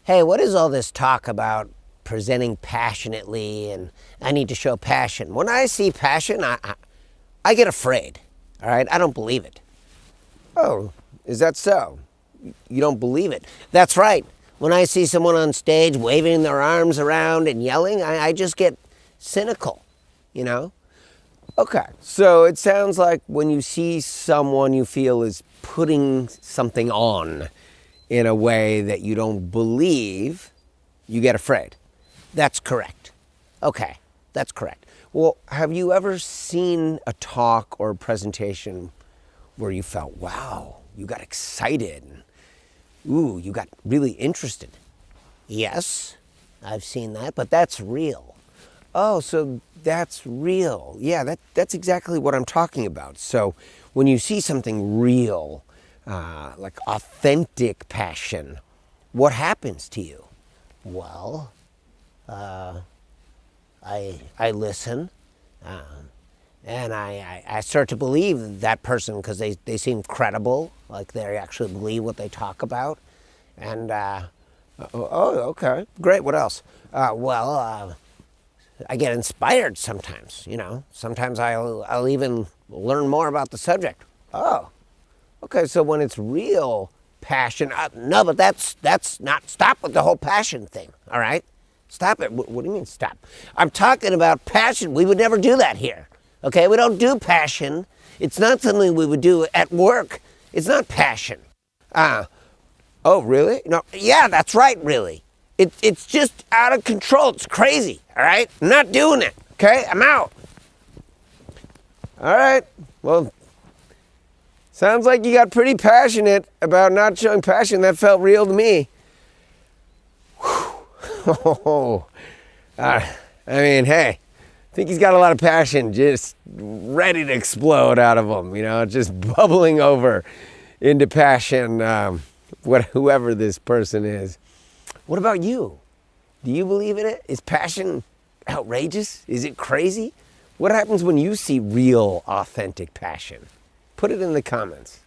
Hey, what is all this talk about presenting passionately and I need to show passion? When I see passion, I get afraid, all right? I don't believe it. Oh, is that so? You don't believe it? That's right. When I see someone on stage waving their arms around and yelling, I just get cynical, you know? Okay, so it sounds like when you see someone you feel is putting something on in a way that you don't believe, you get afraid. That's correct. Okay, that's correct. Well, have you ever seen a talk or a presentation where you felt, wow, you got excited, ooh, you got really interested? Yes, I've seen that, but that's real. Oh, so that's real. Yeah, that's exactly what I'm talking about. So when you see something real, like authentic passion, what happens to you? Well, I listen, and I start to believe that person because they seem credible, like they actually believe what they talk about. And, okay, great, what else? I get inspired sometimes, you know. Sometimes I'll even learn more about the subject. Oh, okay, so when it's real passion, no, but that's not, stop with the whole passion thing, all right? Stop it. What do you mean stop? I'm talking about passion. We would never do that here, okay? We don't do passion. It's not something we would do at work. It's not passion. Oh, really? No, yeah, that's right, really. It's just out of control. It's crazy, all right? I'm not doing it, okay? I'm out. All right, well, sounds like you got pretty passionate about not showing passion. That felt real to me. Oh, I mean, hey, I think he's got a lot of passion just ready to explode out of him, you know, just bubbling over into passion, whoever this person is. What about you? Do you believe in it? Is passion outrageous? Is it crazy? What happens when you see real, authentic passion? Put it in the comments.